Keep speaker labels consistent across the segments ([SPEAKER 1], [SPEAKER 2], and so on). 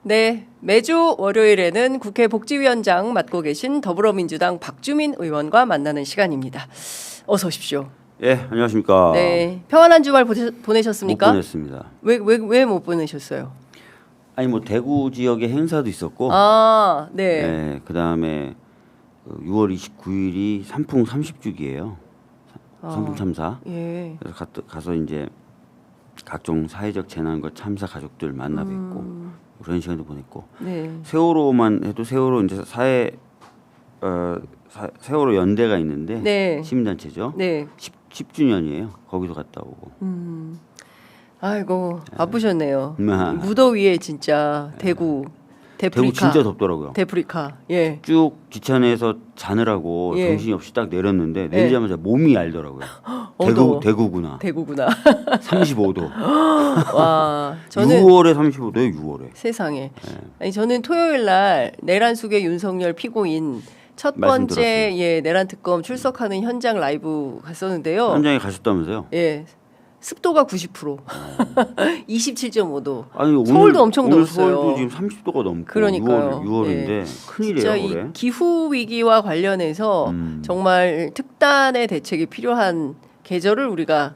[SPEAKER 1] 네, 매주 월요일에는 국회 복지위원장 맡고 계신 더불어민주당 박주민 의원과 만나는 시간입니다. 어서 오십시오.
[SPEAKER 2] 예, 안녕하십니까.
[SPEAKER 1] 네, 평안한 주말 보내셨습니까?
[SPEAKER 2] 못 보냈습니다.
[SPEAKER 1] 왜 못 보내셨어요?
[SPEAKER 2] 아니 뭐 대구 지역에 행사도 있었고,
[SPEAKER 1] 아, 네.
[SPEAKER 2] 네, 그 다음에 6월 29일이 삼풍 30주기예요. 삼풍 참사.
[SPEAKER 1] 예.
[SPEAKER 2] 그래서 가서 이제 각종 사회적 재난과 참사 가족들 만나 뵙고 그런 시간도 보냈고.
[SPEAKER 1] 네.
[SPEAKER 2] 세월호만 해도 세월호 이제 세월호 연대가 있는데
[SPEAKER 1] 네.
[SPEAKER 2] 시민단체죠.
[SPEAKER 1] 네.
[SPEAKER 2] 10주년이에요. 거기도 갔다 오고.
[SPEAKER 1] 아이고 바쁘셨네요.
[SPEAKER 2] 네.
[SPEAKER 1] 무더위에 진짜 대구 데프리카.
[SPEAKER 2] 대구 진짜 덥더라고요.
[SPEAKER 1] 데프리카. 예.
[SPEAKER 2] 쭉 지천에서 자느라고
[SPEAKER 1] 예.
[SPEAKER 2] 정신이 없이 딱 내렸는데 내리자마자 몸이 알더라고요. 대구구나.
[SPEAKER 1] 대구구나.
[SPEAKER 2] 35도.
[SPEAKER 1] 와, 저는
[SPEAKER 2] 6월에 35도예요. 6월에.
[SPEAKER 1] 세상에.
[SPEAKER 2] 네.
[SPEAKER 1] 아니 저는 토요일 날 내란숙의 윤석열 피고인 첫
[SPEAKER 2] 말씀
[SPEAKER 1] 번째
[SPEAKER 2] 들었어요.
[SPEAKER 1] 내란 특검 출석하는 현장 라이브 갔었는데요.
[SPEAKER 2] 현장에 가셨다면서요?
[SPEAKER 1] 예. 습도가 90%. 27.5도.
[SPEAKER 2] 아니
[SPEAKER 1] 서울도 엄청
[SPEAKER 2] 오늘
[SPEAKER 1] 더웠어요.
[SPEAKER 2] 서울도 지금 30도가 넘고
[SPEAKER 1] 그러니까요.
[SPEAKER 2] 6월인데
[SPEAKER 1] 예.
[SPEAKER 2] 큰일이에요.
[SPEAKER 1] 진짜
[SPEAKER 2] 올해.
[SPEAKER 1] 이 기후 위기와 관련해서 정말 특단의 대책이 필요한 계절을 우리가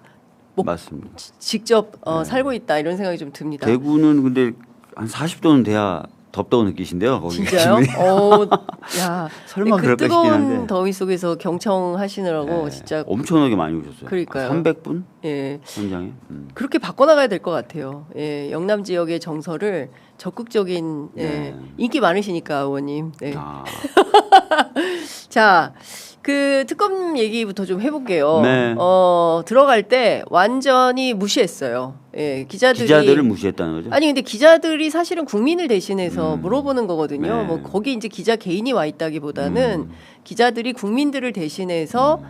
[SPEAKER 2] 맞습니다.
[SPEAKER 1] 직접 살고 있다 이런 생각이 좀 듭니다.
[SPEAKER 2] 대구는 근데 한 40도는 돼야 덥다고 느끼신데요. 거기
[SPEAKER 1] 진짜요?
[SPEAKER 2] 계시면.
[SPEAKER 1] 야,
[SPEAKER 2] 설마
[SPEAKER 1] 그
[SPEAKER 2] 그럴까 싶긴
[SPEAKER 1] 뜨거운
[SPEAKER 2] 한데.
[SPEAKER 1] 더위 속에서 경청 하시느라고
[SPEAKER 2] 네.
[SPEAKER 1] 진짜
[SPEAKER 2] 엄청나게 많이 오셨어요.
[SPEAKER 1] 그러니까요.
[SPEAKER 2] 300분
[SPEAKER 1] 예
[SPEAKER 2] 현장에.
[SPEAKER 1] 그렇게 바꿔나가야 될 것 같아요. 예, 영남 지역의 정서를 적극적인
[SPEAKER 2] 네.
[SPEAKER 1] 인기 많으시니까 의원님. 네.
[SPEAKER 2] 아,
[SPEAKER 1] 자, 그 특검 얘기부터 좀 해볼게요.
[SPEAKER 2] 네.
[SPEAKER 1] 들어갈 때 완전히 무시했어요. 예,
[SPEAKER 2] 기자들을 무시했다는 거죠?
[SPEAKER 1] 아니 근데 기자들이 사실은 국민을 대신해서 물어보는 거거든요.
[SPEAKER 2] 네.
[SPEAKER 1] 뭐 거기 이제 기자 개인이 와 있다기보다는 기자들이 국민들을 대신해서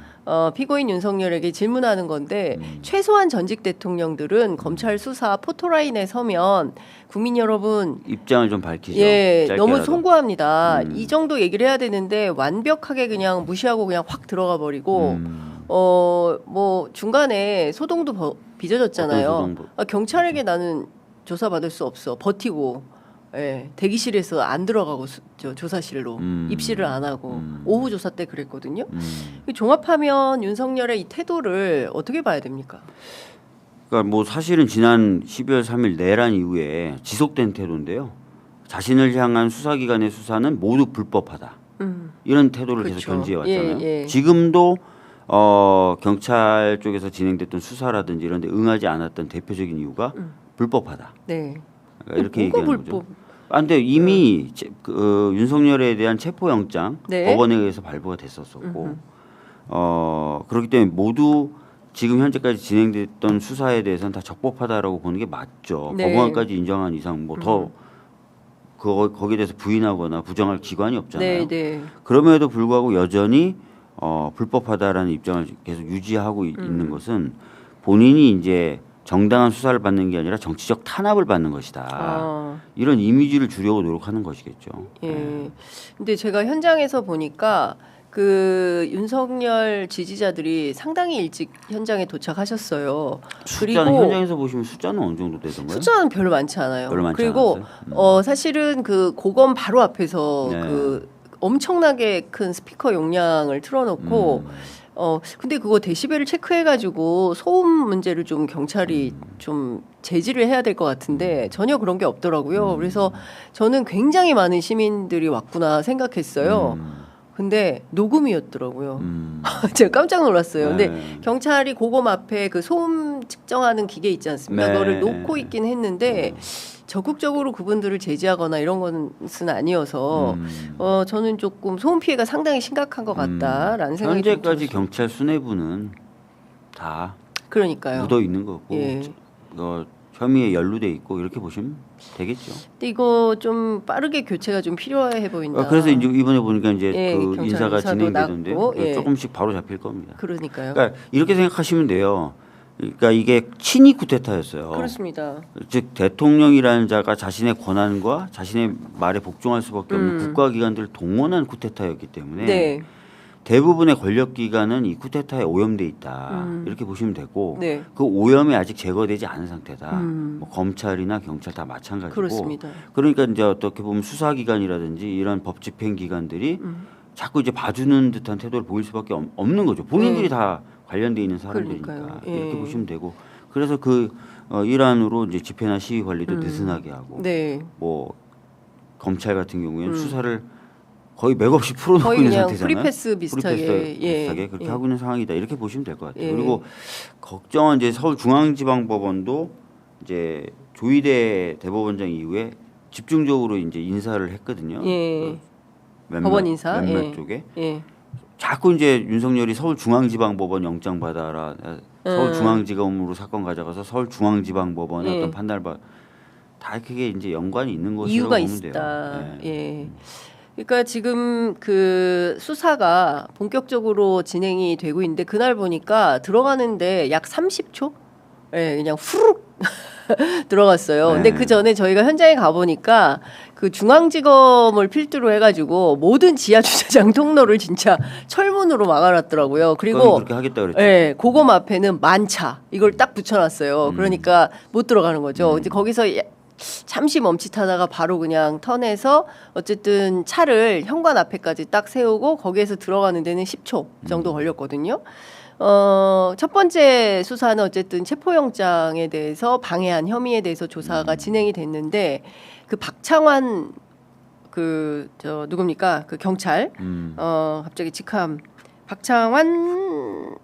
[SPEAKER 1] 피고인 윤석열에게 질문하는 건데 최소한 전직 대통령들은 검찰 수사 포토라인에 서면 국민 여러분
[SPEAKER 2] 입장을 좀 밝히죠.
[SPEAKER 1] 예,
[SPEAKER 2] 짧게라도.
[SPEAKER 1] 너무 송구합니다. 이 정도 얘기를 해야 되는데 완벽하게 그냥 무시하고 그냥 확 들어가 버리고 뭐 중간에 소동도 빚어졌잖아요.
[SPEAKER 2] 어떤 소동?
[SPEAKER 1] 아, 경찰에게 나는 조사 받을 수 없어. 버티고 예, 대기실에서 안 들어가고 조사실로 입실을 안 하고 오후 조사 때 그랬거든요. 종합하면 윤석열의 이 태도를 어떻게 봐야 됩니까?
[SPEAKER 2] 그러니까 뭐 사실은 지난 12월 3일 내란 이후에 지속된 태도인데요. 자신을 향한 수사기관의 수사는 모두 불법하다. 이런 태도를
[SPEAKER 1] 그렇죠.
[SPEAKER 2] 계속 견지해 왔잖아요.
[SPEAKER 1] 예, 예.
[SPEAKER 2] 지금도 경찰 쪽에서 진행됐던 수사라든지 이런 데 응하지 않았던 대표적인 이유가 불법하다.
[SPEAKER 1] 네.
[SPEAKER 2] 그러니까 이렇게
[SPEAKER 1] 뭐가
[SPEAKER 2] 얘기하는
[SPEAKER 1] 불법?
[SPEAKER 2] 거죠. 아, 근데 이미 윤석열에 대한 체포영장
[SPEAKER 1] 네.
[SPEAKER 2] 법원에 의해서 발부가 됐었었고 그렇기 때문에 모두 지금 현재까지 진행됐던 수사에 대해서는 다 적법하다라고 보는 게 맞죠.
[SPEAKER 1] 네.
[SPEAKER 2] 법원까지 인정한 이상 뭐 더 거기에 대해서 부인하거나 부정할 기관이 없잖아요.
[SPEAKER 1] 네, 네.
[SPEAKER 2] 그럼에도 불구하고 여전히 불법하다라는 입장을 계속 유지하고 있는 것은 본인이 이제 정당한 수사를 받는 게 아니라 정치적 탄압을 받는 것이다. 이런 이미지를 주려고 노력하는 것이겠죠.
[SPEAKER 1] 예. 근데 제가 현장에서 보니까 그 윤석열 지지자들이 상당히 일찍 현장에 도착하셨어요.
[SPEAKER 2] 숫자는
[SPEAKER 1] 그리고
[SPEAKER 2] 현장에서 보시면 숫자는 어느 정도 되던가요?
[SPEAKER 1] 숫자는 별로 많지 않아요.
[SPEAKER 2] 별로 많지
[SPEAKER 1] 그리고 사실은 그 고검 바로 앞에서
[SPEAKER 2] 네.
[SPEAKER 1] 그 엄청나게 큰 스피커 용량을 틀어놓고 근데 그거 데시벨을 체크해가지고 소음 문제를 좀 경찰이 좀 제지를 해야 될 것 같은데 전혀 그런 게 없더라고요. 그래서 저는 굉장히 많은 시민들이 왔구나 생각했어요. 근데 녹음이었더라고요. 제가 깜짝 놀랐어요. 근데
[SPEAKER 2] 네.
[SPEAKER 1] 경찰이 고검 앞에 그 소음 측정하는 기계 있지 않습니까?
[SPEAKER 2] 네.
[SPEAKER 1] 그거를 놓고 있긴 했는데 적극적으로 그분들을 제지하거나 이런 것은 아니어서 저는 조금 소음 피해가 상당히 심각한 것 같다라는 생각이 좀
[SPEAKER 2] 현재까지
[SPEAKER 1] 들었어요.
[SPEAKER 2] 경찰 수뇌부는 다
[SPEAKER 1] 그러니까요.
[SPEAKER 2] 묻어 있는 거고
[SPEAKER 1] 예.
[SPEAKER 2] 혐의에 연루돼 있고 이렇게 보시면 되겠죠.
[SPEAKER 1] 근데 이거 좀 빠르게 교체가 좀 필요해 보인다.
[SPEAKER 2] 그래서 이제 이번에 보니까 이제
[SPEAKER 1] 예,
[SPEAKER 2] 그
[SPEAKER 1] 경찰
[SPEAKER 2] 인사가
[SPEAKER 1] 인사도
[SPEAKER 2] 진행되던데
[SPEAKER 1] 낮고, 예.
[SPEAKER 2] 조금씩 바로 잡힐 겁니다.
[SPEAKER 1] 그러니까요.
[SPEAKER 2] 그러니까 이렇게 생각하시면 돼요. 그러니까 이게 친위 쿠데타였어요.
[SPEAKER 1] 그렇습니다.
[SPEAKER 2] 즉 대통령이라는 자가 자신의 권한과 자신의 말에 복종할 수밖에 없는 국가기관들을 동원한 쿠데타였기 때문에
[SPEAKER 1] 네.
[SPEAKER 2] 대부분의 권력 기관은 이 쿠데타에 오염돼 있다 이렇게 보시면 되고
[SPEAKER 1] 네.
[SPEAKER 2] 그 오염이 아직 제거되지 않은 상태다. 뭐 검찰이나 경찰 다 마찬가지고.
[SPEAKER 1] 그렇습니다.
[SPEAKER 2] 그러니까 이제 어떻게 보면 수사기관이라든지 이런 법집행기관들이 자꾸 이제 봐주는 듯한 태도를 보일 수밖에 없는 거죠. 본인들이 다 관련돼 있는 사람들이니까
[SPEAKER 1] 예.
[SPEAKER 2] 이렇게 보시면 되고. 그래서 그 일환으로 이제 집회나 시위 관리도 느슨하게 하고.
[SPEAKER 1] 네.
[SPEAKER 2] 뭐 검찰 같은 경우에는 수사를 거의 맥없이 풀어놓고
[SPEAKER 1] 거의
[SPEAKER 2] 있는
[SPEAKER 1] 그냥
[SPEAKER 2] 상태잖아요.
[SPEAKER 1] 프리패스 비슷하게,
[SPEAKER 2] 비슷하게 그렇게 하고 있는 상황이다 이렇게 보시면 될 것 같아요.
[SPEAKER 1] 예.
[SPEAKER 2] 그리고 걱정은 이제 서울중앙지방법원도 이제 조희대 대법원장 이후에 집중적으로 이제 인사를 했거든요.
[SPEAKER 1] 예.
[SPEAKER 2] 그
[SPEAKER 1] 법원 인사
[SPEAKER 2] 몇몇
[SPEAKER 1] 예.
[SPEAKER 2] 쪽에
[SPEAKER 1] 예.
[SPEAKER 2] 자꾸 이제 윤석열이 서울중앙지방법원 영장 받아라, 서울중앙지검으로 사건 가져가서 서울중앙지방법원의
[SPEAKER 1] 예.
[SPEAKER 2] 어떤 판단을 다 그게 이제 연관이 있는 것이라고
[SPEAKER 1] 이유가
[SPEAKER 2] 보면 돼요.
[SPEAKER 1] 있다.
[SPEAKER 2] 예.
[SPEAKER 1] 예. 그러니까 지금 그 수사가 본격적으로 진행이 되고 있는데 그날 보니까 들어가는데 약 30초? 예, 그냥 후룩 들어갔어요. 근데
[SPEAKER 2] 네.
[SPEAKER 1] 그 전에 저희가 현장에 가 보니까 그 중앙지검을 필두로 해가지고 모든 지하 주차장 통로를 진짜 철문으로 막아놨더라고요. 그리고
[SPEAKER 2] 그렇게 하겠다 그랬죠.
[SPEAKER 1] 예, 고검 앞에는 만차 이걸 딱 붙여놨어요. 그러니까 못 들어가는 거죠. 이제 거기서 잠시 멈칫하다가 바로 그냥 턴해서 어쨌든 차를 현관 앞에까지 딱 세우고 거기에서 들어가는 데는 10초 정도 걸렸거든요. 첫 번째 수사는 어쨌든 체포영장에 대해서 방해한 혐의에 대해서 조사가 진행이 됐는데 그 박창환 저 누굽니까? 그 경찰 갑자기 직함 박창환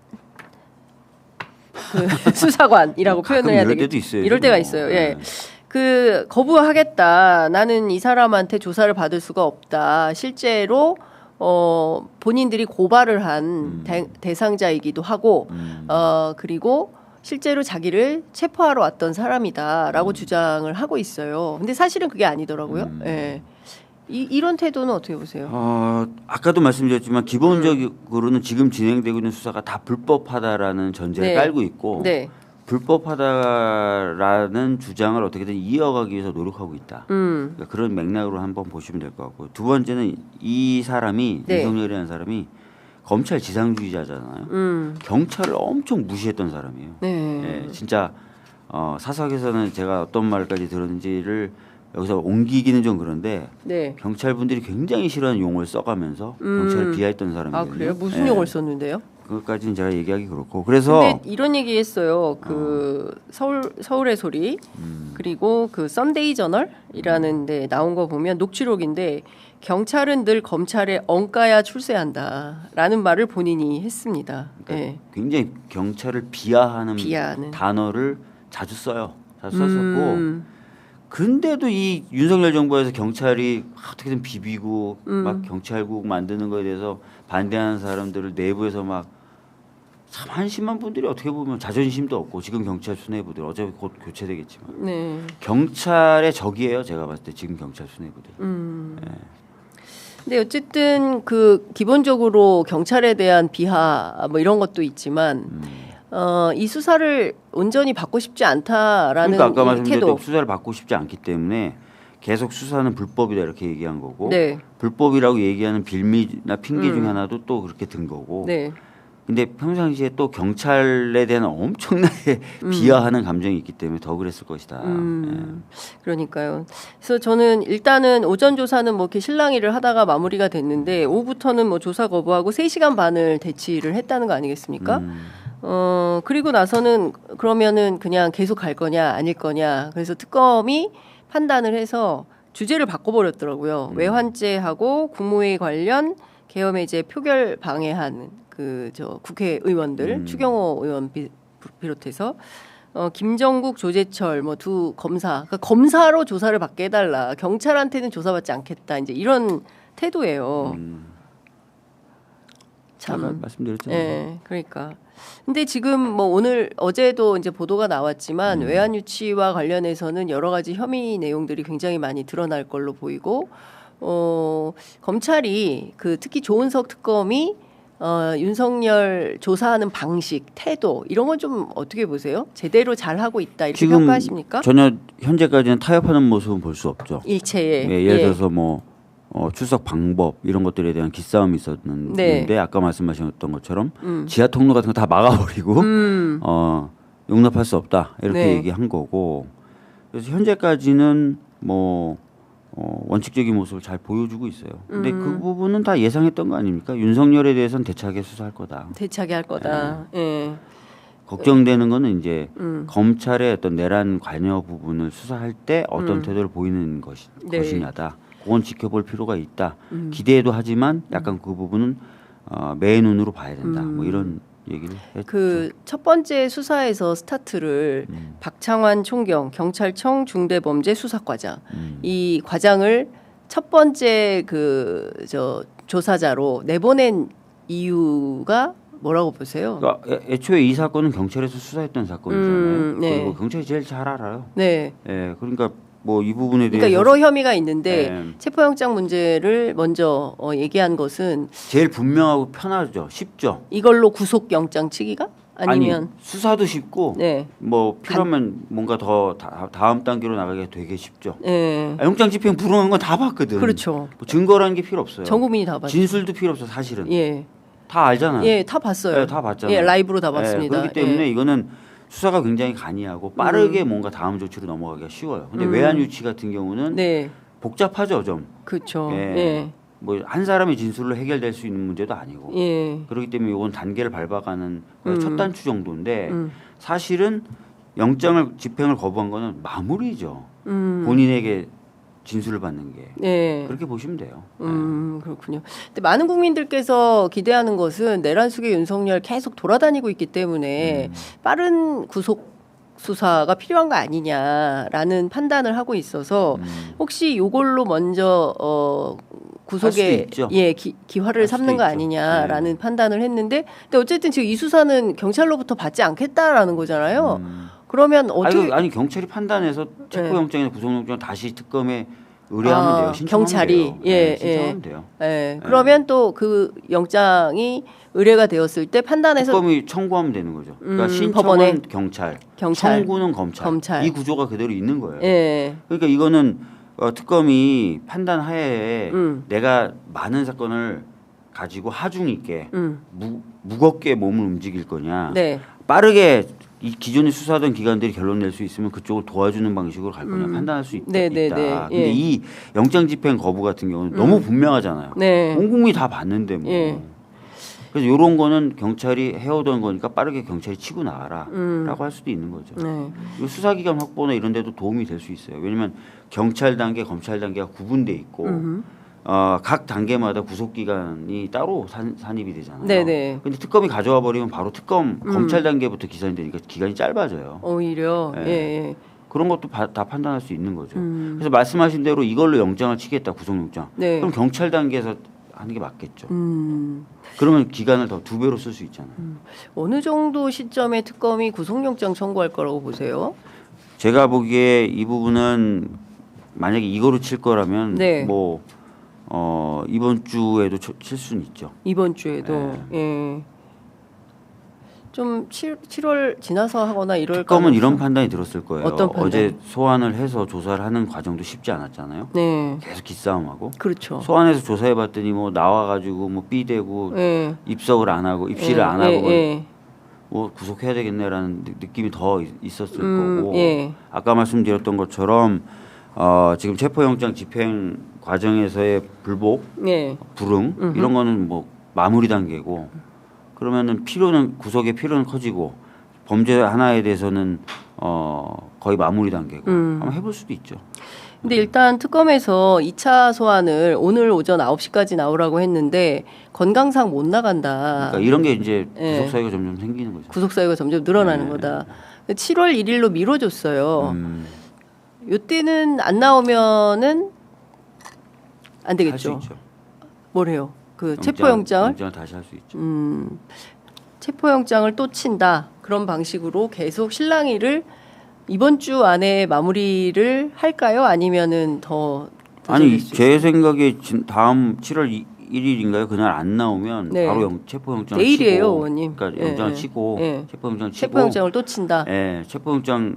[SPEAKER 1] 그 수사관이라고 표현을 해야
[SPEAKER 2] 이럴
[SPEAKER 1] 되겠죠.
[SPEAKER 2] 때도 있어요.
[SPEAKER 1] 이럴 때가 있어요. 예. 그 거부하겠다. 나는 이 사람한테 조사를 받을 수가 없다. 실제로 본인들이 고발을 한 대상자이기도 하고 그리고 실제로 자기를 체포하러 왔던 사람이다라고 주장을 하고 있어요. 근데 사실은 그게 아니더라고요. 예. 이런 태도는 어떻게 보세요?
[SPEAKER 2] 아까도 말씀드렸지만 기본적으로는 지금 진행되고 있는 수사가 다 불법하다라는 전제를
[SPEAKER 1] 네.
[SPEAKER 2] 깔고 있고
[SPEAKER 1] 네.
[SPEAKER 2] 불법하다라는 주장을 어떻게든 이어가기 위해서 노력하고 있다. 그러니까 그런 맥락으로 한번 보시면 될 것 같고 두 번째는 이 사람이
[SPEAKER 1] 네.
[SPEAKER 2] 윤석열이라는 사람이 검찰 지상주의자잖아요. 경찰을 엄청 무시했던 사람이에요.
[SPEAKER 1] 네.
[SPEAKER 2] 예, 진짜 사석에서는 제가 어떤 말까지 들었는지를 여기서 옮기기는 좀 그런데
[SPEAKER 1] 네.
[SPEAKER 2] 경찰분들이 굉장히 싫어하는 용어를 써가면서 경찰을 비하했던 사람이거든요.
[SPEAKER 1] 아 그래요? 무슨
[SPEAKER 2] 예,
[SPEAKER 1] 용어를 썼는데요?
[SPEAKER 2] 그것까지는 제가 얘기하기 그렇고 그래서
[SPEAKER 1] 근데 이런 얘기했어요. 그 서울의 소리 그리고 그 썬데이 저널이라는 데 나온 거 보면 녹취록인데 경찰은 늘 검찰의 엉까야 출세한다라는 말을 본인이 했습니다.
[SPEAKER 2] 그러니까
[SPEAKER 1] 예.
[SPEAKER 2] 굉장히 경찰을 비하하는 단어를 자주 써요. 자주 썼었고 근데도 이 윤석열 정부에서 경찰이 어떻게든 비비고 막 경찰국 만드는 거에 대해서 반대하는 사람들을 내부에서 막 참 한심한 분들이 어떻게 보면 자존심도 없고 지금 경찰 수뇌부들 어차피 곧 교체되겠지만
[SPEAKER 1] 네.
[SPEAKER 2] 경찰의 적이에요. 제가 봤을 때 지금 경찰 수뇌부들.
[SPEAKER 1] 근데 어쨌든 그 기본적으로 경찰에 대한 비하 뭐 이런 것도 있지만 이 수사를 온전히 받고 싶지 않다라는
[SPEAKER 2] 그러니까 아까
[SPEAKER 1] 이
[SPEAKER 2] 말씀드렸던
[SPEAKER 1] 태도.
[SPEAKER 2] 수사를 받고 싶지 않기 때문에 계속 수사는 불법이다 이렇게 얘기한 거고
[SPEAKER 1] 네.
[SPEAKER 2] 불법이라고 얘기하는 빌미나 핑계 중에 하나도 또 그렇게 든 거고
[SPEAKER 1] 네.
[SPEAKER 2] 근데 평상시에 또 경찰에 대한 엄청나게 비하하는 감정이 있기 때문에 더 그랬을 것이다.
[SPEAKER 1] 그러니까요. 그래서 저는 일단은 오전 조사는 뭐 이렇게 실랑이를 하다가 마무리가 됐는데 오후부터는 뭐 조사 거부하고 3시간 반을 대치를 했다는 거 아니겠습니까? 그리고 나서는 그러면은 그냥 계속 갈 거냐 아닐 거냐. 그래서 특검이 판단을 해서 주제를 바꿔버렸더라고요. 외환죄하고 국무회의 관련 계엄해제 표결 방해한 국회의원들 추경호 의원 비롯해서 김정국, 조재철 뭐 두 검사, 그러니까 검사로 조사를 받게 해달라. 경찰한테는 조사받지 않겠다. 이제 이런 태도예요. 참
[SPEAKER 2] 말씀드렸잖아요.
[SPEAKER 1] 네, 그러니까. 근데 지금 뭐 오늘 어제도 이제 보도가 나왔지만 외환 유치와 관련해서는 여러 가지 혐의 내용들이 굉장히 많이 드러날 걸로 보이고 검찰이 특히 조은석 특검이 윤석열 조사하는 방식, 태도 이런 건 좀 어떻게 보세요? 제대로 잘 하고 있다 이렇게
[SPEAKER 2] 지금
[SPEAKER 1] 평가하십니까?
[SPEAKER 2] 전혀 현재까지는 타협하는 모습은 볼 수 없죠.
[SPEAKER 1] 일체에
[SPEAKER 2] 예를 들어서 뭐 출석 방법 이런 것들에 대한 기싸움이 있었는데
[SPEAKER 1] 네.
[SPEAKER 2] 아까 말씀하셨던 것처럼 지하 통로 같은 거 다 막아버리고 용납할 수 없다 이렇게
[SPEAKER 1] 네.
[SPEAKER 2] 얘기한 거고 그래서 현재까지는 뭐 원칙적인 모습을 잘 보여주고 있어요. 근데 그 부분은 다 예상했던 거 아닙니까? 윤석열에 대해서는 대차게 수사할 거다.
[SPEAKER 1] 대차게 할 거다. 예.
[SPEAKER 2] 걱정되는 거는 이제 검찰의 어떤 내란 관여 부분을 수사할 때 어떤 태도를 보이는
[SPEAKER 1] 네.
[SPEAKER 2] 것이냐다. 그건 지켜볼 필요가 있다. 기대도 하지만 약간 그 부분은 매의 눈으로 봐야 된다. 뭐 이런 얘기를 했죠.
[SPEAKER 1] 그 첫 번째 수사에서 스타트를 박창환 총경 경찰청 중대범죄수사과장 이 과장을 첫 번째 그 조사자로 내보낸 이유가 뭐라고 보세요?
[SPEAKER 2] 그러니까 애초에 이 사건은 경찰에서 수사했던 사건이잖아요.
[SPEAKER 1] 네.
[SPEAKER 2] 그리고 경찰이 제일 잘 알아요.
[SPEAKER 1] 네.
[SPEAKER 2] 예, 그러니까 뭐 이 부분에 대해서
[SPEAKER 1] 그러니까 여러 혐의가 있는데
[SPEAKER 2] 네.
[SPEAKER 1] 체포영장 문제를 먼저 얘기한 것은
[SPEAKER 2] 제일 분명하고 편하죠. 쉽죠.
[SPEAKER 1] 이걸로 구속영장 치기가 아니면
[SPEAKER 2] 아니, 수사도 쉽고
[SPEAKER 1] 네.
[SPEAKER 2] 뭐 필요하면 뭔가 더 다음 단계로 나가기가 되게 쉽죠.
[SPEAKER 1] 네.
[SPEAKER 2] 영장 집행 불응한 건 다 봤거든.
[SPEAKER 1] 그렇죠.
[SPEAKER 2] 뭐 증거라는 게 필요 없어요.
[SPEAKER 1] 전 국민이 다 봤죠.
[SPEAKER 2] 진술도 필요 없어 사실은.
[SPEAKER 1] 예.
[SPEAKER 2] 다 알잖아요.
[SPEAKER 1] 예, 다 봤어요.
[SPEAKER 2] 네, 다 봤잖아요.
[SPEAKER 1] 예, 라이브로 다 봤습니다.
[SPEAKER 2] 그렇기 때문에
[SPEAKER 1] 예.
[SPEAKER 2] 이거는 수사가 굉장히 간이하고 빠르게 뭔가 다음 조치로 넘어가기가 쉬워요. 근데 외환 유치 같은 경우는
[SPEAKER 1] 네.
[SPEAKER 2] 복잡하죠, 좀.
[SPEAKER 1] 그렇죠.
[SPEAKER 2] 예.
[SPEAKER 1] 예.
[SPEAKER 2] 뭐 한 사람의 진술로 해결될 수 있는 문제도 아니고.
[SPEAKER 1] 예.
[SPEAKER 2] 그렇기 때문에 이건 단계를 밟아가는 첫 단추 정도인데 사실은 영장을 집행을 거부한 거는 마무리죠. 본인에게 진술을 받는 게.
[SPEAKER 1] 예.
[SPEAKER 2] 그렇게 보시면 돼요.
[SPEAKER 1] 그렇군요. 근데 많은 국민들께서 기대하는 것은 내란 속에 윤석열 계속 돌아다니고 있기 때문에 빠른 구속 수사가 필요한 거 아니냐라는 판단을 하고 있어서 혹시 요걸로 먼저 구속에 예 기화를 삼는 거 아니냐라는 판단을 했는데 근데 어쨌든 지금 이 수사는 경찰로부터 받지 않겠다라는 거잖아요. 그러면 어떻게
[SPEAKER 2] 아니 경찰이 판단해서 체포영장이나 구속영장 다시 특검에 의뢰하면 돼요. 신청하면
[SPEAKER 1] 경찰이
[SPEAKER 2] 돼요.
[SPEAKER 1] 예,
[SPEAKER 2] 신청하면 돼요.
[SPEAKER 1] 예. 그러면 또 그 영장이 의뢰가 되었을 때 판단해서
[SPEAKER 2] 특검이 청구하면 되는 거죠. 그러니까 신청은
[SPEAKER 1] 법원에
[SPEAKER 2] 경찰,
[SPEAKER 1] 경찰,
[SPEAKER 2] 청구는 검찰. 이 구조가 그대로 있는 거예요.
[SPEAKER 1] 예.
[SPEAKER 2] 그러니까 이거는 특검이 판단하에 내가 많은 사건을 가지고 하중 있게 무겁게 몸을 움직일 거냐,
[SPEAKER 1] 네.
[SPEAKER 2] 빠르게 이 기존에 수사하던 기관들이 결론 낼 수 있으면 그쪽을 도와주는 방식으로 갈 거냐 판단할 수 있다. 근데
[SPEAKER 1] 예.
[SPEAKER 2] 이 영장 집행 거부 같은 경우는 너무 분명하잖아요.
[SPEAKER 1] 네.
[SPEAKER 2] 온 국민이 다 봤는데 뭐.
[SPEAKER 1] 예.
[SPEAKER 2] 그래서 이런 거는 경찰이 해오던 거니까 빠르게 경찰이 치고 나가라라고 할 수도 있는 거죠.
[SPEAKER 1] 네.
[SPEAKER 2] 이 수사기관 확보나 이런 데도 도움이 될 수 있어요. 왜냐하면 경찰 단계, 검찰 단계가 구분돼 있고 각 단계마다 구속기관이 따로 산입이 되잖아요.
[SPEAKER 1] 네네.
[SPEAKER 2] 근데 특검이 가져와 버리면 바로 특검 검찰 단계부터 기산이 되니까 기간이 짧아져요.
[SPEAKER 1] 오히려
[SPEAKER 2] 예.
[SPEAKER 1] 예.
[SPEAKER 2] 그런 것도 다 판단할 수 있는 거죠. 그래서 말씀하신 대로 이걸로 영장을 치겠다 구속영장.
[SPEAKER 1] 네.
[SPEAKER 2] 그럼 경찰 단계에서 하는 게 맞겠죠. 그러면 기간을 더 2배로 쓸 수 있잖아요.
[SPEAKER 1] 어느 정도 시점에 특검이 구속영장 청구할 거라고 보세요?
[SPEAKER 2] 제가 보기에 이 부분은 만약에 이거로 칠 거라면
[SPEAKER 1] 네.
[SPEAKER 2] 뭐 이번 주에도 칠 수는 있죠.
[SPEAKER 1] 이번 주에도 예. 좀 7월 지나서 하거나 이럴
[SPEAKER 2] 특검은 이런 판단이 들었을 거예요.
[SPEAKER 1] 어떤 판단?
[SPEAKER 2] 어제 소환을 해서 조사를 하는 과정도 쉽지 않았잖아요.
[SPEAKER 1] 네.
[SPEAKER 2] 계속 기싸움하고
[SPEAKER 1] 그렇죠.
[SPEAKER 2] 소환해서 조사해봤더니 뭐 나와가지고 뭐 삐대고
[SPEAKER 1] 예.
[SPEAKER 2] 입석을 안 하고 입실을
[SPEAKER 1] 예,
[SPEAKER 2] 안 하고
[SPEAKER 1] 예.
[SPEAKER 2] 뭐 구속해야 되겠네라는 느낌이 더 있었을 거고
[SPEAKER 1] 예.
[SPEAKER 2] 아까 말씀드렸던 것처럼 지금 체포영장 집행 과정에서의 불복,
[SPEAKER 1] 예.
[SPEAKER 2] 불응 이런 거는 뭐 마무리 단계고 그러면은 구속의 필요는 커지고 범죄 하나에 대해서는 거의 마무리 단계고 한번 해볼 수도 있죠.
[SPEAKER 1] 근데 일단 특검에서 2차 소환을 오늘 오전 9시까지 나오라고 했는데 건강상 못 나간다.
[SPEAKER 2] 그러니까 이런 게 이제
[SPEAKER 1] 예.
[SPEAKER 2] 구속 사유가 점점 생기는 거죠.
[SPEAKER 1] 구속 사유가 점점 늘어나는
[SPEAKER 2] 네.
[SPEAKER 1] 거다. 7월 1일로 미뤄줬어요. 이때는 안 나오면은 안
[SPEAKER 2] 할 수
[SPEAKER 1] 되겠죠.
[SPEAKER 2] 있죠.
[SPEAKER 1] 뭐래요? 그 체포영장을
[SPEAKER 2] 다시 할 수 있죠.
[SPEAKER 1] 체포영장을 또 친다. 그런 방식으로 계속 실랑이를 이번 주 안에 마무리를 할까요? 아니면은 더
[SPEAKER 2] 아니
[SPEAKER 1] 수
[SPEAKER 2] 제 생각에 다음 7월 1일인가요? 그날 안 나오면
[SPEAKER 1] 네.
[SPEAKER 2] 바로 체포영장을
[SPEAKER 1] 내일이에요,
[SPEAKER 2] 치고
[SPEAKER 1] 의원님.
[SPEAKER 2] 그러니까
[SPEAKER 1] 예,
[SPEAKER 2] 영장을
[SPEAKER 1] 예.
[SPEAKER 2] 치고
[SPEAKER 1] 예.
[SPEAKER 2] 체포영장 치고
[SPEAKER 1] 체포영장을 또 친다.
[SPEAKER 2] 체포영장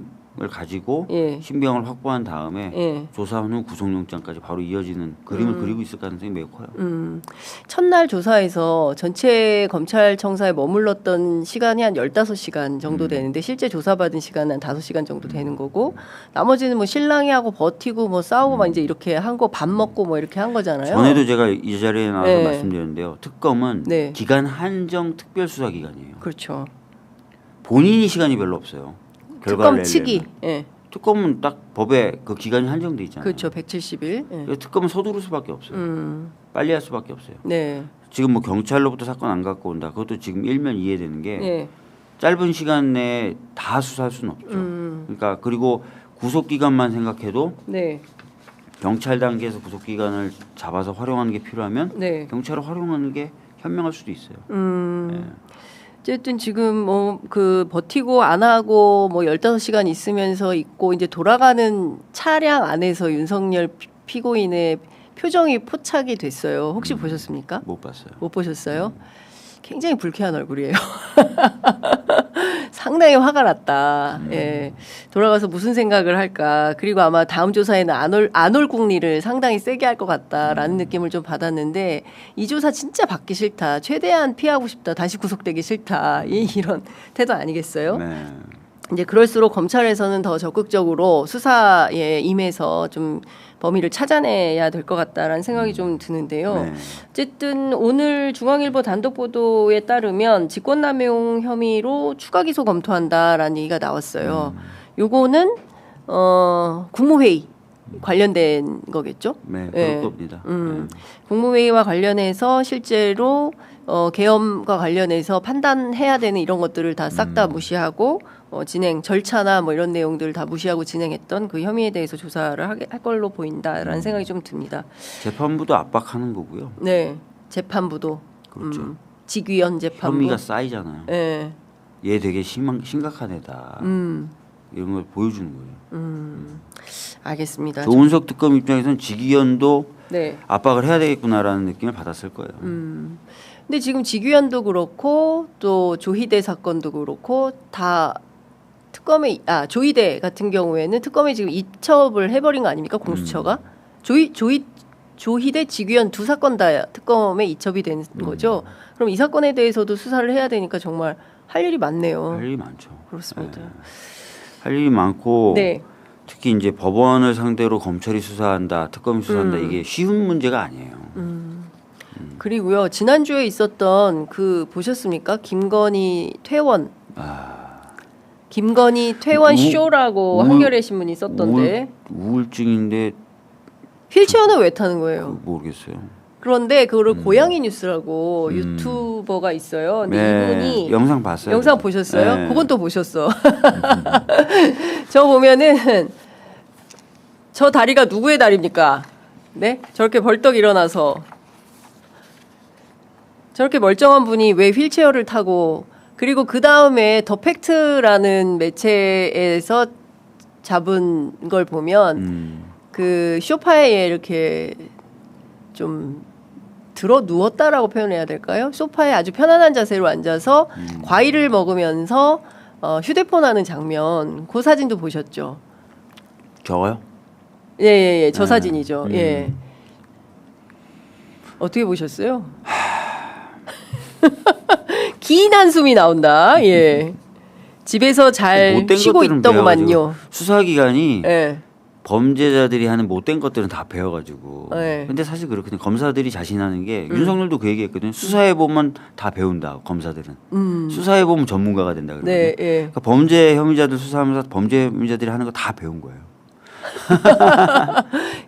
[SPEAKER 2] 가지고
[SPEAKER 1] 예.
[SPEAKER 2] 신병을 확보한 다음에
[SPEAKER 1] 예.
[SPEAKER 2] 조사한 후 구속영장까지 바로 이어지는 그림을 그리고 있을 가능성이 매우 커요.
[SPEAKER 1] 첫날 조사에서 전체 검찰청사에 머물렀던 시간이 한 15시간 정도 되는데 실제 조사받은 시간은 한 5시간 정도 되는 거고 나머지는 뭐 실랑이 하고 버티고 뭐 싸우고 막 이제 이렇게 한 거 밥 먹고 뭐 이렇게 한 거잖아요.
[SPEAKER 2] 전에도 제가 이 자리에 나와서
[SPEAKER 1] 네.
[SPEAKER 2] 말씀드렸는데요. 특검은
[SPEAKER 1] 네.
[SPEAKER 2] 기간 한정 특별수사기관이에요.
[SPEAKER 1] 그렇죠.
[SPEAKER 2] 본인이 시간이 별로 없어요.
[SPEAKER 1] 특검 측이. 예.
[SPEAKER 2] 특검은 딱 법에 그 기간이 한정돼 있잖아요.
[SPEAKER 1] 그렇죠. 170일. 예.
[SPEAKER 2] 특검은 서두를 수밖에 없어요. 빨리 할 수밖에 없어요.
[SPEAKER 1] 네.
[SPEAKER 2] 지금 뭐 경찰로부터 사건 안 갖고 온다. 그것도 지금 일면 이해되는 게
[SPEAKER 1] 네.
[SPEAKER 2] 짧은 시간 내에 다 수사할 수는 없죠. 그러니까 그리고 구속 기간만 생각해도
[SPEAKER 1] 네.
[SPEAKER 2] 경찰 단계에서 구속 기간을 잡아서 활용하는 게 필요하면
[SPEAKER 1] 네.
[SPEAKER 2] 경찰을 활용하는 게 현명할 수도 있어요. 네.
[SPEAKER 1] 어쨌든 지금 뭐 그 버티고 안 하고 뭐 15시간 있으면서 있고 이제 돌아가는 차량 안에서 윤석열 피고인의 표정이 포착이 됐어요. 혹시 보셨습니까?
[SPEAKER 2] 못 봤어요.
[SPEAKER 1] 못 보셨어요? 굉장히 불쾌한 얼굴이에요. 상당히 화가 났다. 예. 돌아가서 무슨 생각을 할까. 그리고 아마 다음 조사에는 안올 국리를 상당히 세게 할 것 같다라는 느낌을 좀 받았는데 이 조사 진짜 받기 싫다. 최대한 피하고 싶다. 다시 구속되기 싫다. 이런 태도 아니겠어요?
[SPEAKER 2] 네.
[SPEAKER 1] 이제 그럴수록 검찰에서는 더 적극적으로 수사에 임해서 좀 범인을 찾아내야 될 것 같다라는 생각이 좀 드는데요.
[SPEAKER 2] 네.
[SPEAKER 1] 어쨌든 오늘 중앙일보 단독 보도에 따르면 직권남용 혐의로 추가 기소 검토한다라는 얘기가 나왔어요. 요거는 국무회의 관련된 거겠죠?
[SPEAKER 2] 네,
[SPEAKER 1] 예.
[SPEAKER 2] 그럴 겁니다.
[SPEAKER 1] 국무회의와 관련해서 실제로 계엄과 관련해서 판단해야 되는 이런 것들을 다 싹 다 무시하고 진행 절차나 뭐 이런 내용들을 다 무시하고 진행했던 그 혐의에 대해서 조사를 할 걸로 보인다라는 생각이 좀 듭니다.
[SPEAKER 2] 재판부도 압박하는 거고요.
[SPEAKER 1] 네, 재판부도
[SPEAKER 2] 그렇죠.
[SPEAKER 1] 직위원 재판부.
[SPEAKER 2] 혐의가 쌓이잖아요.
[SPEAKER 1] 네.
[SPEAKER 2] 얘 되게 심각한 애다. 이런 걸 보여주는 거예요.
[SPEAKER 1] 알겠습니다.
[SPEAKER 2] 조은석 특검 입장에서는 직위원도
[SPEAKER 1] 네.
[SPEAKER 2] 압박을 해야 되겠구나라는 느낌을 받았을 거예요.
[SPEAKER 1] 근데 지금 직위원도 그렇고 또 조희대 사건도 그렇고 다 특검에 조희대 같은 경우에는 특검에 지금 이첩을 해버린 거 아닙니까 공수처가 조희대 직위원 두 사건 다 특검에 이첩이 된 거죠. 그럼 이 사건에 대해서도 수사를 해야 되니까 정말 할 일이 많네요.
[SPEAKER 2] 할 일이 많죠.
[SPEAKER 1] 그렇습니다.
[SPEAKER 2] 네. 할 일이 많고
[SPEAKER 1] 네.
[SPEAKER 2] 특히 이제 법원을 상대로 검찰이 수사한다, 특검이 수사한다 이게 쉬운 문제가 아니에요.
[SPEAKER 1] 그리고요 지난주에 있었던 그 보셨습니까? 김건희 퇴원. 김건희 퇴원 쇼라고 한겨레 신문이 썼던데
[SPEAKER 2] 우울증인데
[SPEAKER 1] 휠체어는 왜 타는 거예요?
[SPEAKER 2] 모르겠어요.
[SPEAKER 1] 그런데 그거를 고양이 뉴스라고 유튜버가 있어요. 근데
[SPEAKER 2] 네,
[SPEAKER 1] 이분이
[SPEAKER 2] 영상 봤어요.
[SPEAKER 1] 영상 보셨어요?
[SPEAKER 2] 네.
[SPEAKER 1] 그건 또 보셨어. 저 보면은 저 다리가 누구의 다리입니까? 네? 저렇게 벌떡 일어나서 저렇게 멀쩡한 분이 왜 휠체어를 타고 그리고 그 다음에 더 팩트라는 매체에서 잡은 걸 보면 그 소파에 이렇게 좀 들어 누웠다라고 표현해야 될까요? 소파에 아주 편안한 자세로 앉아서 과일을 먹으면서 휴대폰 하는 장면 그 사진도 보셨죠?
[SPEAKER 2] 저거요?
[SPEAKER 1] 예, 저 사진이죠. 예. 어떻게 보셨어요? 긴 한숨이 나온다. 예. 집에서 잘
[SPEAKER 2] 못된
[SPEAKER 1] 쉬고
[SPEAKER 2] 것들은
[SPEAKER 1] 있더구만요.
[SPEAKER 2] 배워가지고 수사기관이
[SPEAKER 1] 예.
[SPEAKER 2] 범죄자들이 하는 못된 것들은 다 배워가지고.
[SPEAKER 1] 네.
[SPEAKER 2] 근데 사실 그렇거든요. 검사들이 자신하는 게 윤석열도 그 얘기했거든요. 수사해 보면 다 배운다. 검사들은. 수사해 보면 전문가가 된다. 그러거든요.
[SPEAKER 1] 네, 예.
[SPEAKER 2] 그러니까 범죄 혐의자들 수사하면서 범죄 혐의자들이 하는 거 다 배운 거예요.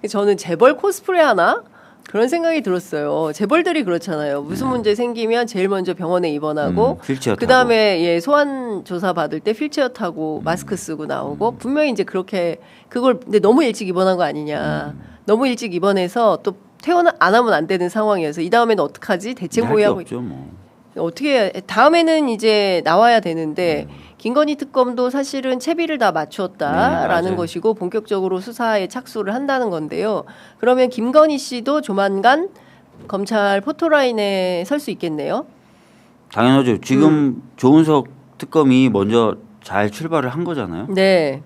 [SPEAKER 1] 저는 재벌 코스프레 하나? 그런 생각이 들었어요. 재벌들이 그렇잖아요. 무슨 문제 생기면 제일 먼저 병원에 입원하고
[SPEAKER 2] 휠체어 타고.
[SPEAKER 1] 그다음에 예, 소환 조사 받을 때 휠체어 타고 마스크 쓰고 나오고 분명히 이제 그렇게 그걸 근데 너무 일찍 입원한 거 아니냐. 너무 일찍 입원해서 또 퇴원 안 하면 안 되는 상황이어서 이 다음에는 어떡하지? 대책
[SPEAKER 2] 할게
[SPEAKER 1] 모의하고
[SPEAKER 2] 없죠, 뭐.
[SPEAKER 1] 어떻게 다음에는 이제 나와야 되는데 김건희 특검도 사실은 채비를 다 맞추었다라는
[SPEAKER 2] 네,
[SPEAKER 1] 것이고 본격적으로 수사에 착수를 한다는 건데요. 그러면 김건희 씨도 조만간 검찰 포토라인에 설 수 있겠네요.
[SPEAKER 2] 당연하죠. 지금 조은석 특검이 먼저 잘 출발을 한 거잖아요.
[SPEAKER 1] 네.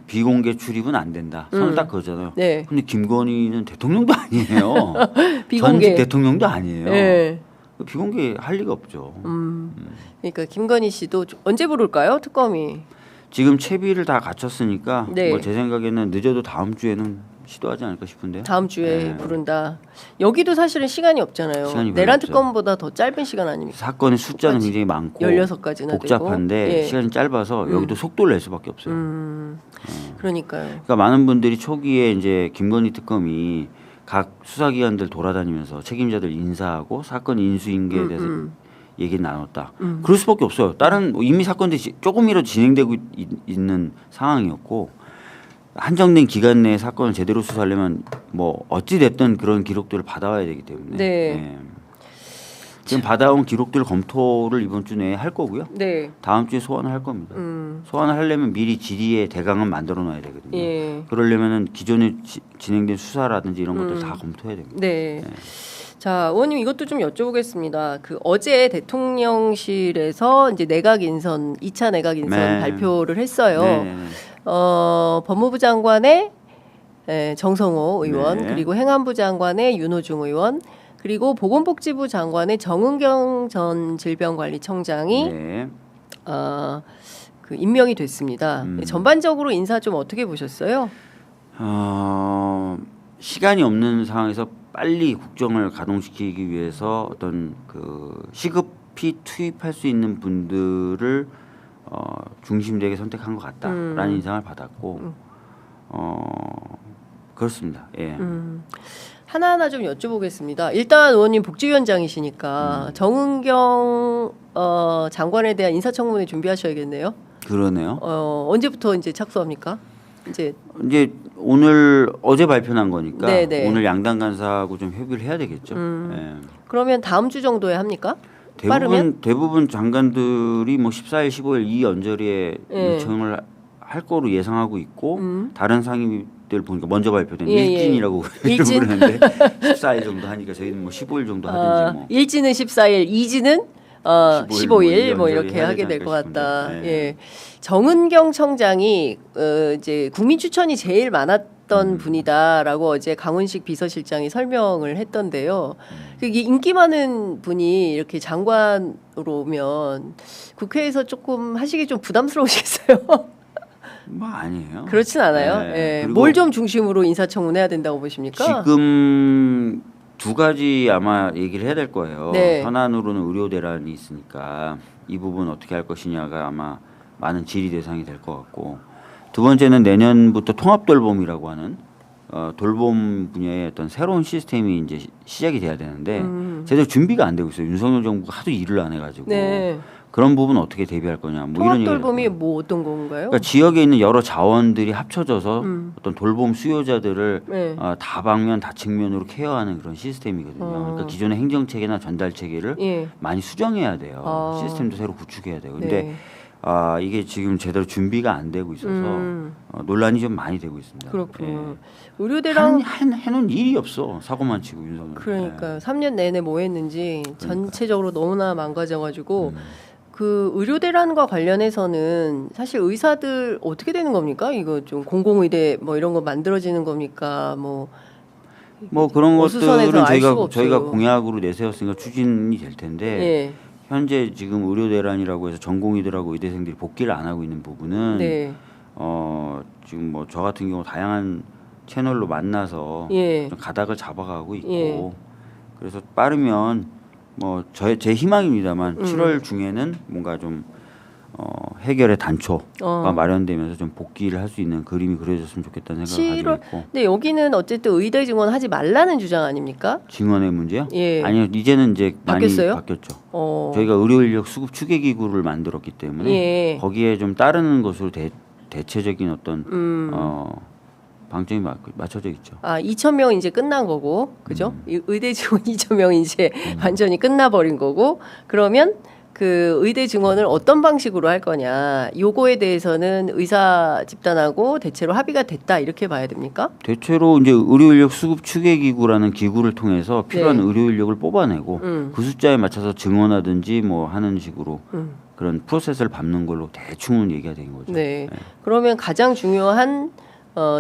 [SPEAKER 2] 비공개 출입은 안 된다. 선을 딱 그러잖아요.
[SPEAKER 1] 네.
[SPEAKER 2] 근데 김건희는 대통령도 아니에요.
[SPEAKER 1] 비공개.
[SPEAKER 2] 전직 대통령도 아니에요.
[SPEAKER 1] 네.
[SPEAKER 2] 비공개 할 리가 없죠.
[SPEAKER 1] 그러니까 김건희 씨도 언제 부를까요? 특검이.
[SPEAKER 2] 지금 채비를 다 갖췄으니까
[SPEAKER 1] 네.
[SPEAKER 2] 뭐 제 생각에는 늦어도 다음 주에는 시도하지 않을까 싶은데요.
[SPEAKER 1] 다음 주에
[SPEAKER 2] 네.
[SPEAKER 1] 부른다. 여기도 사실은 시간이 없잖아요.
[SPEAKER 2] 시간이
[SPEAKER 1] 내란
[SPEAKER 2] 없죠.
[SPEAKER 1] 특검보다 더 짧은 시간 아닙니까?
[SPEAKER 2] 사건의 숫자는
[SPEAKER 1] 똑같이
[SPEAKER 2] 굉장히 많고
[SPEAKER 1] 16가지나
[SPEAKER 2] 복잡한데
[SPEAKER 1] 되고. 예.
[SPEAKER 2] 시간이 짧아서 여기도 속도를 낼 수밖에 없어요.
[SPEAKER 1] 그러니까요.
[SPEAKER 2] 그러니까 많은 분들이 초기에 이제 김건희 특검이 각 수사기관들 돌아다니면서 책임자들 인사하고 사건 인수인계에 대해서 얘기를 나눴다. 그럴 수밖에 없어요. 다른 뭐 이미 사건들이 조금이라도 진행되고 있는 상황이었고 한정된 기간 내에 사건을 제대로 수사하려면 뭐 어찌 됐든 그런 기록들을 받아와야 되기 때문에
[SPEAKER 1] 네.
[SPEAKER 2] 지금 받아온 기록들 검토를 이번 주 내에 할 거고요.
[SPEAKER 1] 네.
[SPEAKER 2] 다음 주에 소환을 할 겁니다. 소환을 하려면 미리 질의의 대강은 만들어 놔야 되거든요.
[SPEAKER 1] 예.
[SPEAKER 2] 그러려면은 기존에 진행된 수사라든지 이런 것들 다 검토해야 됩니다.
[SPEAKER 1] 네. 자, 의원님 이것도 좀 여쭤보겠습니다. 그 어제 대통령실에서 이제 내각 인선 2차 내각 인선
[SPEAKER 2] 네.
[SPEAKER 1] 발표를 했어요.
[SPEAKER 2] 네.
[SPEAKER 1] 법무부 장관의 정성호 의원,
[SPEAKER 2] 네.
[SPEAKER 1] 그리고 행안부 장관의 윤호중 의원, 그리고 보건복지부 장관의 정은경 전 질병관리청장이
[SPEAKER 2] 네.
[SPEAKER 1] 그 임명이 됐습니다. 전반적으로 인사 좀 어떻게 보셨어요?
[SPEAKER 2] 시간이 없는 상황에서 빨리 국정을 가동시키기 위해서 어떤 그 시급히 투입할 수 있는 분들을 중심되게 선택한 것 같다라는 인상을 받았고 그렇습니다. 예.
[SPEAKER 1] 하나하나 좀 여쭤보겠습니다. 일단 의원님 복지위원장이시니까 정은경 장관에 대한 인사청문회 준비하셔야겠네요.
[SPEAKER 2] 그러네요.
[SPEAKER 1] 언제부터 이제 착수합니까? 이제
[SPEAKER 2] 오늘 어제 발표난 거니까
[SPEAKER 1] 네네.
[SPEAKER 2] 오늘 양당 간사하고 좀 협의를 해야 되겠죠. 예.
[SPEAKER 1] 그러면 다음 주 정도에 합니까? 빠르면?
[SPEAKER 2] 대부분 장관들이 뭐 14일, 15일 이 언저리에
[SPEAKER 1] 예.
[SPEAKER 2] 요청을 할 거로 예상하고 있고 다른 상임위들 보니까 먼저 발표된
[SPEAKER 1] 예, 예.
[SPEAKER 2] 일진이라고
[SPEAKER 1] 일진?
[SPEAKER 2] 그러는데 14일 정도 하니까 저희는 뭐 15일 정도 하든지 뭐
[SPEAKER 1] 일지는 14일, 이지는 15일 뭐 이렇게
[SPEAKER 2] 해야
[SPEAKER 1] 하게
[SPEAKER 2] 되지
[SPEAKER 1] 될 것
[SPEAKER 2] 않을까
[SPEAKER 1] 같다.
[SPEAKER 2] 싶은데.
[SPEAKER 1] 예. 정은경 청장이 이제 국민 추천이 제일 많았던 분이다라고 어제 강훈식 비서실장이 설명을 했던데요. 이게 인기 많은 분이 이렇게 장관으로 오면 국회에서 조금 하시기 좀 부담스러우시겠어요?
[SPEAKER 2] 뭐 아니에요.
[SPEAKER 1] 그렇진 않아요.
[SPEAKER 2] 네.
[SPEAKER 1] 예.
[SPEAKER 2] 그리고
[SPEAKER 1] 뭘 좀 중심으로 인사청문해야 된다고 보십니까?
[SPEAKER 2] 지금 두 가지 아마 얘기를 해야 될 거예요.
[SPEAKER 1] 네.
[SPEAKER 2] 현안으로는 의료 대란이 있으니까 이 부분 어떻게 할 것이냐가 아마 많은 질의 대상이 될 것 같고 두 번째는 내년부터 통합 돌봄이라고 하는 돌봄 분야의 어떤 새로운 시스템이 이제 시작이 돼야 되는데 제대로 준비가 안 되고 있어요. 윤석열 정부가 하도 일을 안 해가지고
[SPEAKER 1] 네.
[SPEAKER 2] 그런 부분 어떻게 대비할 거냐. 뭐 이런
[SPEAKER 1] 통합
[SPEAKER 2] 얘기를
[SPEAKER 1] 돌봄이
[SPEAKER 2] 했어요.
[SPEAKER 1] 뭐 어떤 건가요?
[SPEAKER 2] 그러니까 지역에 있는 여러 자원들이 합쳐져서 어떤 돌봄 수요자들을
[SPEAKER 1] 네.
[SPEAKER 2] 다방면 다측면으로 케어하는 그런 시스템이거든요. 그러니까 기존의 행정 체계나 전달 체계를
[SPEAKER 1] 예.
[SPEAKER 2] 많이 수정해야 돼요. 시스템도 새로 구축해야 돼요. 근데 이게 지금 제대로 준비가 안 되고 있어서 논란이 좀 많이 되고 있습니다.
[SPEAKER 1] 그렇군요. 의료대랑
[SPEAKER 2] 해놓은 일이 없어. 사고만 치고 윤석열.
[SPEAKER 1] 그러니까요. 3년 내내 뭐 했는지 전체적으로 너무나 망가져가지고 그 의료대란과 관련해서는 사실 의사들 어떻게 되는 겁니까? 이거 좀 공공의대 뭐 이런 거 만들어지는 겁니까? 뭐
[SPEAKER 2] 그런
[SPEAKER 1] 어수선해서
[SPEAKER 2] 것들은
[SPEAKER 1] 알 수가
[SPEAKER 2] 저희가
[SPEAKER 1] 없어요.
[SPEAKER 2] 공약으로 내세웠으니까 추진이 될 텐데
[SPEAKER 1] 예.
[SPEAKER 2] 현재 지금 의료 대란이라고 해서 전공의들하고 의대생들이 복귀를 안 하고 있는 부분은
[SPEAKER 1] 네.
[SPEAKER 2] 지금 뭐 저 같은 경우 다양한 채널로 만나서
[SPEAKER 1] 예.
[SPEAKER 2] 좀 가닥을 잡아가고 있고
[SPEAKER 1] 예.
[SPEAKER 2] 그래서 빠르면 뭐 제 희망입니다만 7월 중에는 뭔가 좀 해결의 단초가 마련되면서 좀 복귀를 할 수 있는 그림이 그려졌으면 좋겠다는 생각을 가지고 있고.
[SPEAKER 1] 근데 여기는 어쨌든 의대 증원 하지 말라는 주장 아닙니까?
[SPEAKER 2] 증원의 문제요?
[SPEAKER 1] 예.
[SPEAKER 2] 아니요, 이제는 이제
[SPEAKER 1] 바뀌었어요?
[SPEAKER 2] 많이 바뀌었죠. 저희가 의료 인력 수급 추계 기구를 만들었기 때문에
[SPEAKER 1] 예.
[SPEAKER 2] 거기에 좀 따르는 것으로 대체적인 어떤 방점이 맞춰져 있죠.
[SPEAKER 1] 2,000명 이제 끝난 거고, 그죠? 의대 증원 2,000명 이제 완전히 끝나버린 거고, 그러면 그 의대 증원을 어떤 방식으로 할 거냐, 요거에 대해서는 의사 집단하고 대체로 합의가 됐다 이렇게 봐야 됩니까?
[SPEAKER 2] 대체로 이제 의료 인력 수급 추계 기구라는 기구를 통해서 필요한
[SPEAKER 1] 네.
[SPEAKER 2] 의료 인력을 뽑아내고 그 숫자에 맞춰서 증원하든지 뭐 하는 식으로. 그런 프로세스를 밟는 걸로 대충은 얘기가 된 거죠.
[SPEAKER 1] 네. 그러면 가장 중요한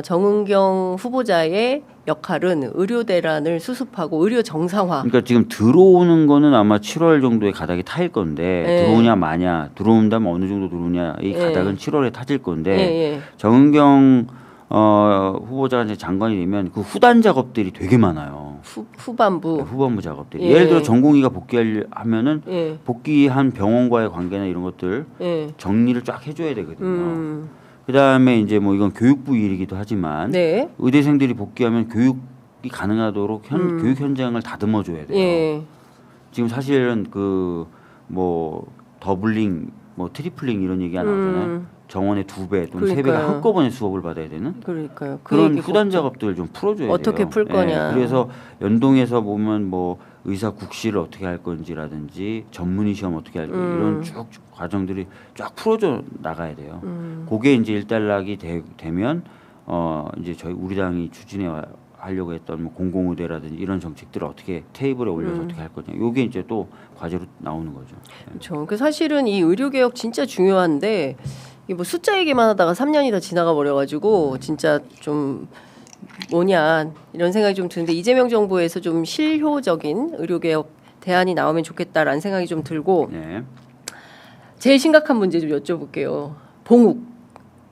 [SPEAKER 1] 정은경 후보자의 역할은 의료 대란을 수습하고 의료 정상화.
[SPEAKER 2] 그러니까 지금 들어오는 거는 아마 7월 정도에 가닥이 타일 건데
[SPEAKER 1] 네.
[SPEAKER 2] 들어오냐 마냐 들어온다면 어느 정도 들어오냐 이
[SPEAKER 1] 네.
[SPEAKER 2] 가닥은 7월에 타질 건데
[SPEAKER 1] 네.
[SPEAKER 2] 정은경 후보자가 이제 장관이 되면 그 후단 작업들이 되게 많아요.
[SPEAKER 1] 후반부.
[SPEAKER 2] 후반부 작업들이.
[SPEAKER 1] 예.
[SPEAKER 2] 예를 들어 전공의가 복귀하면은
[SPEAKER 1] 예.
[SPEAKER 2] 복귀한 병원과의 관계나 이런 것들
[SPEAKER 1] 예.
[SPEAKER 2] 정리를 쫙 해줘야 되거든요. 그다음에 이제 뭐 이건 교육부 일이기도 하지만
[SPEAKER 1] 네.
[SPEAKER 2] 의대생들이 복귀하면 교육이 가능하도록 교육 현장을 다듬어줘야 돼요.
[SPEAKER 1] 예.
[SPEAKER 2] 지금 사실은 그 뭐 더블링, 뭐 트리플링 이런 얘기가 나오잖아요. 정원의 2배 또는 3배가
[SPEAKER 1] 그러니까요.
[SPEAKER 2] 한꺼번에 수업을 받아야 되는
[SPEAKER 1] 그러니까요.
[SPEAKER 2] 그런 후단 작업들을 좀 풀어줘야 돼요.
[SPEAKER 1] 어떻게 풀 거냐.
[SPEAKER 2] 그래서 연동해서 보면 뭐 의사 국시를 어떻게 할 건지라든지 전문의 시험 어떻게 할 건지 이런 쭉 과정들이 쫙 풀어져 나가야 돼요. 그게 이제 일단락이 되면 이제 저희 우리 당이 추진해 하려고 했던 뭐 공공의대라든지 이런 정책들을 어떻게 테이블에 올려서 어떻게 할 거냐. 요게 이제 또 과제로 나오는 거죠.
[SPEAKER 1] 그렇죠. 그 사실은 이 의료 개혁 진짜 중요한데 이게 뭐 숫자 얘기만 하다가 3년이 다 지나가 버려가지고 진짜 좀 뭐냐 이런 생각이 좀 드는데 이재명 정부에서 좀 실효적인 의료 개혁 대안이 나오면 좋겠다라는 생각이 좀 들고
[SPEAKER 2] 네.
[SPEAKER 1] 제일 심각한 문제 좀 여쭤볼게요. 봉욱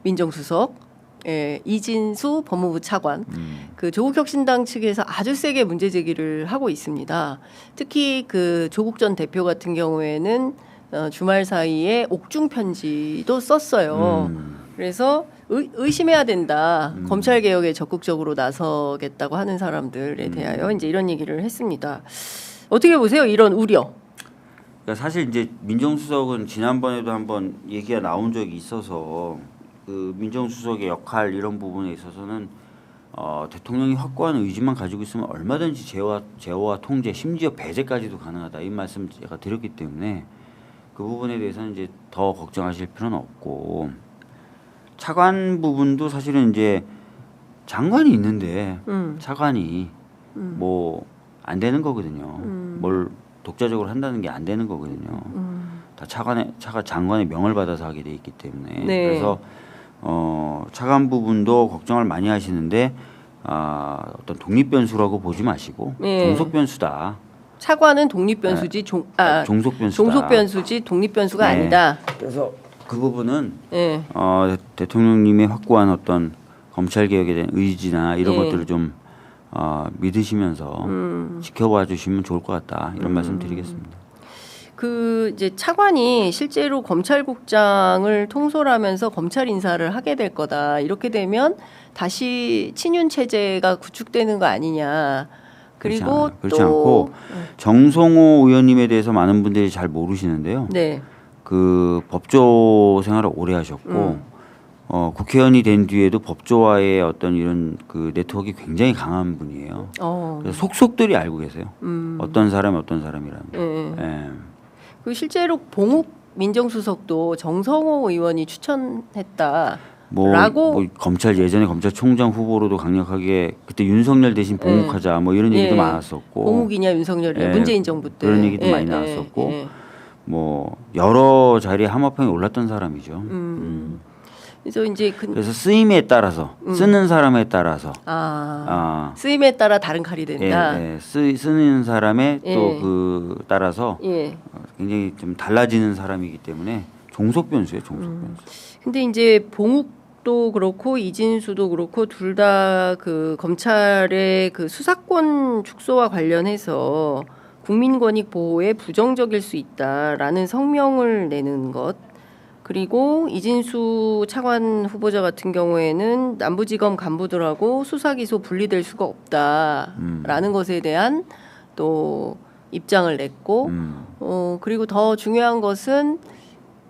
[SPEAKER 1] 민정수석. 예, 이진수 법무부 차관, 그 조국혁신당 측에서 아주 세게 문제 제기를 하고 있습니다. 특히 그 조국 전 대표 같은 경우에는 주말 사이에 옥중 편지도 썼어요. 그래서 의심해야 된다. 검찰 개혁에 적극적으로 나서겠다고 하는 사람들에 대하여 이제 이런 얘기를 했습니다. 어떻게 보세요? 이런 우려.
[SPEAKER 2] 그러니까 사실 이제 민정수석은 지난번에도 한번 얘기가 나온 적이 있어서. 그 민정수석의 역할 이런 부분에 있어서는 대통령이 확고한 의지만 가지고 있으면 얼마든지 제어와 통제 심지어 배제까지도 가능하다 이 말씀 제가 드렸기 때문에 그 부분에 대해서는 이제 더 걱정하실 필요는 없고 차관 부분도 사실은 이제 장관이 있는데 차관이 뭐 안 되는 거거든요. 뭘 독자적으로 한다는 게 안 되는 거거든요. 다 장관의 명을 받아서 하게 돼 있기 때문에
[SPEAKER 1] 네.
[SPEAKER 2] 그래서 차관 부분도 걱정을 많이 하시는데 어떤 독립 변수라고 보지 마시고
[SPEAKER 1] 네.
[SPEAKER 2] 종속 변수다.
[SPEAKER 1] 차관은 독립 변수지
[SPEAKER 2] 종속 변수다.
[SPEAKER 1] 종속 변수지 독립 변수가
[SPEAKER 2] 네.
[SPEAKER 1] 아니다.
[SPEAKER 2] 그래서 그 부분은
[SPEAKER 1] 네.
[SPEAKER 2] 대통령님의 확고한 어떤 검찰 개혁에 대한 의지나 이런
[SPEAKER 1] 네.
[SPEAKER 2] 것들을 좀 믿으시면서 지켜봐 주시면 좋을 것 같다 이런 말씀드리겠습니다.
[SPEAKER 1] 그 이제 차관이 실제로 검찰국장을 통솔하면서 검찰 인사를 하게 될 거다. 이렇게 되면 다시 친윤 체제가 구축되는 거 아니냐. 그리고
[SPEAKER 2] 그렇지 않고 정성호 의원님에 대해서 많은 분들이 잘 모르시는데요.
[SPEAKER 1] 네.
[SPEAKER 2] 그 법조 생활을 오래 하셨고 국회의원이 된 뒤에도 법조와의 어떤 이런 그 네트워크가 굉장히 강한 분이에요. 그래서 속속들이 알고 계세요. 어떤 사람이라는 거. 예.
[SPEAKER 1] 그 실제로 봉욱 민정수석도 정성호 의원이 추천했다.
[SPEAKER 2] 뭐 검찰 예전에 검찰총장 후보로도 강력하게 그때 윤석열 대신 봉욱하자 뭐 이런 얘기도 많았었고
[SPEAKER 1] 봉욱이냐 윤석열이냐 문재인 정부 때
[SPEAKER 2] 그런 얘기도 많이 나왔었고 뭐 여러 자리에 함합형에 올랐던 사람이죠.
[SPEAKER 1] 그래서 이제
[SPEAKER 2] 그래서 쓰임에 따라서 쓰는 사람에 따라서
[SPEAKER 1] 쓰임에 따라 다른 칼이 된다.
[SPEAKER 2] 쓰는 사람에 또 그 따라서 굉장히 좀 달라지는 사람이기 때문에 종속 변수예요, 종속 변수.
[SPEAKER 1] 근데 이제 봉욱도 그렇고 이진수도 그렇고 둘 다 그 검찰의 그 수사권 축소와 관련해서 국민권익 보호에 부정적일 수 있다라는 성명을 내는 것. 그리고 이진수 차관 후보자 같은 경우에는 남부지검 간부들하고 수사기소 분리될 수가 없다라는 것에 대한 또 입장을 냈고 그리고 더 중요한 것은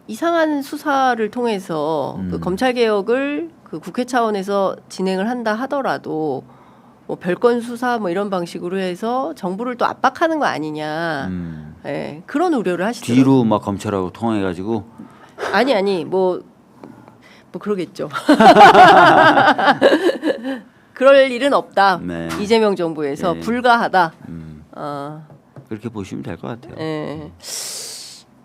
[SPEAKER 1] 이상한 수사를 통해서 그 검찰 개혁을 그 국회 차원에서 진행을 한다 하더라도 뭐 별건 수사 뭐 이런 방식으로 해서 정부를 또 압박하는 거 아니냐. 예, 그런 우려를 하시더라고요.
[SPEAKER 2] 뒤로 막 검찰하고 통화해가지고
[SPEAKER 1] 아니 뭐 그러겠죠. 그럴 일은 없다.
[SPEAKER 2] 네.
[SPEAKER 1] 이재명 정부에서 불가하다.
[SPEAKER 2] 그렇게 보시면 될 것 같아요.
[SPEAKER 1] 예.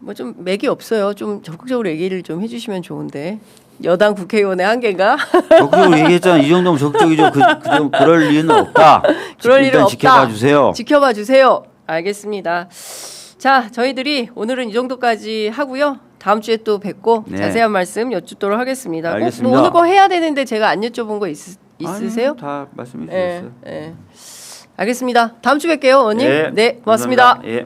[SPEAKER 1] 뭐 좀 맥이 없어요. 좀 적극적으로 얘기를 좀 해주시면 좋은데 여당 국회의원의 한계인가?
[SPEAKER 2] 적극적으로 얘기했잖아. 이 정도면 적극적이죠. 그럴 리는 없다.
[SPEAKER 1] 그럴 일은
[SPEAKER 2] 일단
[SPEAKER 1] 없다.
[SPEAKER 2] 지켜봐 주세요.
[SPEAKER 1] 지켜봐 주세요. 알겠습니다. 자, 저희들이 오늘은 이 정도까지 하고요. 다음 주에 또 뵙고
[SPEAKER 2] 네.
[SPEAKER 1] 자세한 말씀 여쭙도록 하겠습니다.
[SPEAKER 2] 알겠습니다.
[SPEAKER 1] 뭐 오늘 거 해야 되는데 제가 안 여쭤본 거 있으세요?
[SPEAKER 2] 아니요, 다 말씀해
[SPEAKER 1] 예,
[SPEAKER 2] 주셨어요.
[SPEAKER 1] 예. 알겠습니다. 다음 주 뵐게요, 의원님. 네, 고맙습니다.
[SPEAKER 2] 감사합니다. 예.